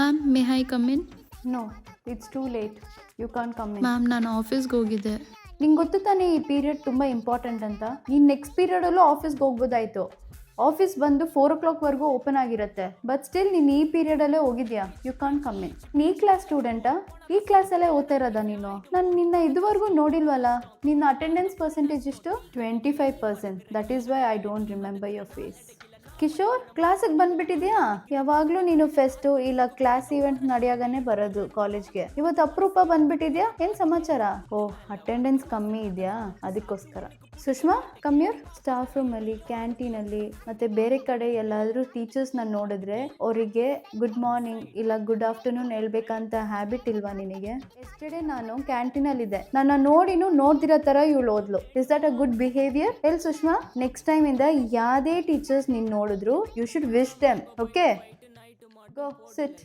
Ma'am may I come in? No, it's too late. You can't come in. Ma'am ನಾನು ಆಫೀಸ್ಗೆ ಹೋಗಿದ್ದೆ. ನಿಂಗೆ ಗೊತ್ತು ತಾನೇ ಈ ಪೀರಿಯಡ್ ತುಂಬ ಇಂಪಾರ್ಟೆಂಟ್ ಅಂತ. ನೀನು ನೆಕ್ಸ್ಟ್ ಪೀರಿಯಡಲ್ಲೂ ಆಫೀಸ್ಗೆ ಹೋಗ್ಬೋದಾಯ್ತು. ಆಫೀಸ್ ಬಂದು 4 o'clockವರೆಗೂ ಓಪನ್ ಆಗಿರುತ್ತೆ. ಬಟ್ ಸ್ಟಿಲ್ ನೀನು ಈ ಪೀರಿಯಡಲ್ಲೇ ಹೋಗಿದ್ಯಾ. You can't come in. ನೀ ಕ್ಲಾಸ್ ಸ್ಟೂಡೆಂಟಾ? ಈ ಕ್ಲಾಸಲ್ಲೇ ಓದ್ತಾ ಇರೋದಾ ನೀನು? ನಾನು ನಿನ್ನ ಇದುವರೆಗೂ ನೋಡಿಲ್ವಲ್ಲ. ನಿನ್ನ ಅಟೆಂಡೆನ್ಸ್ ಪರ್ಸೆಂಟೇಜ್ ಎಷ್ಟು? 25%. That is why I don't remember your face. Kishore, ಕ್ಲಾಸಿಗೆ ಬಂದ್ಬಿಟ್ಟಿದ್ಯಾ? ಯಾವಾಗಲೂ ನೀನು ಫೆಸ್ಟು ಇಲ್ಲ ಕ್ಲಾಸ್ ಈವೆಂಟ್ ನಡೆಯಾಗನೇ ಬರೋದು ಕಾಲೇಜ್ಗೆ. ಇವತ್ತು ಅಪರೂಪ ಬಂದ್ಬಿಟ್ಟಿದ್ಯಾ? ಏನು ಸಮಾಚಾರ? ಓಹ್, ಅಟೆಂಡೆನ್ಸ್ ಕಮ್ಮಿ ಇದೆಯಾ, ಅದಕ್ಕೋಸ್ಕರ. ಸುಷ್ಮಾ, ಕಮ್ಯೂರ್. ಸ್ಟಾಫ್ ರೂಮಲ್ಲಿ, ಕ್ಯಾಂಟೀನಲ್ಲಿ ಮತ್ತು ಬೇರೆ ಕಡೆ ಎಲ್ಲಾದರೂ ಟೀಚರ್ಸ್ನ ನೋಡಿದ್ರೆ ಅವರಿಗೆ ಗುಡ್ ಮಾರ್ನಿಂಗ್ ಇಲ್ಲ ಗುಡ್ ಆಫ್ಟರ್ನೂನ್ ಹೇಳ್ಬೇಕಂತ ಹ್ಯಾಬಿಟ್ ಇಲ್ವಾ ನಿನಗೆ? ಎಸ್ಟರ್ಡೇ ನಾನು ಕ್ಯಾಂಟೀನಲ್ಲಿದ್ದೆ. ನನ್ನ ನೋಡಿನೂ ನೋಡ್ದಿರೋ ಥರ ಇವಳು ಓದ್ಲು. Is that a good behaviour? ಎಲ್ ಸುಷ್ಮಾ, ನೆಕ್ಸ್ಟ್ ಟೈಮಿಂದ ಯಾವುದೇ ಟೀಚರ್ಸ್ ನೀನು ನೋಡಿದ್ರು you should wish them. Okay, go sit.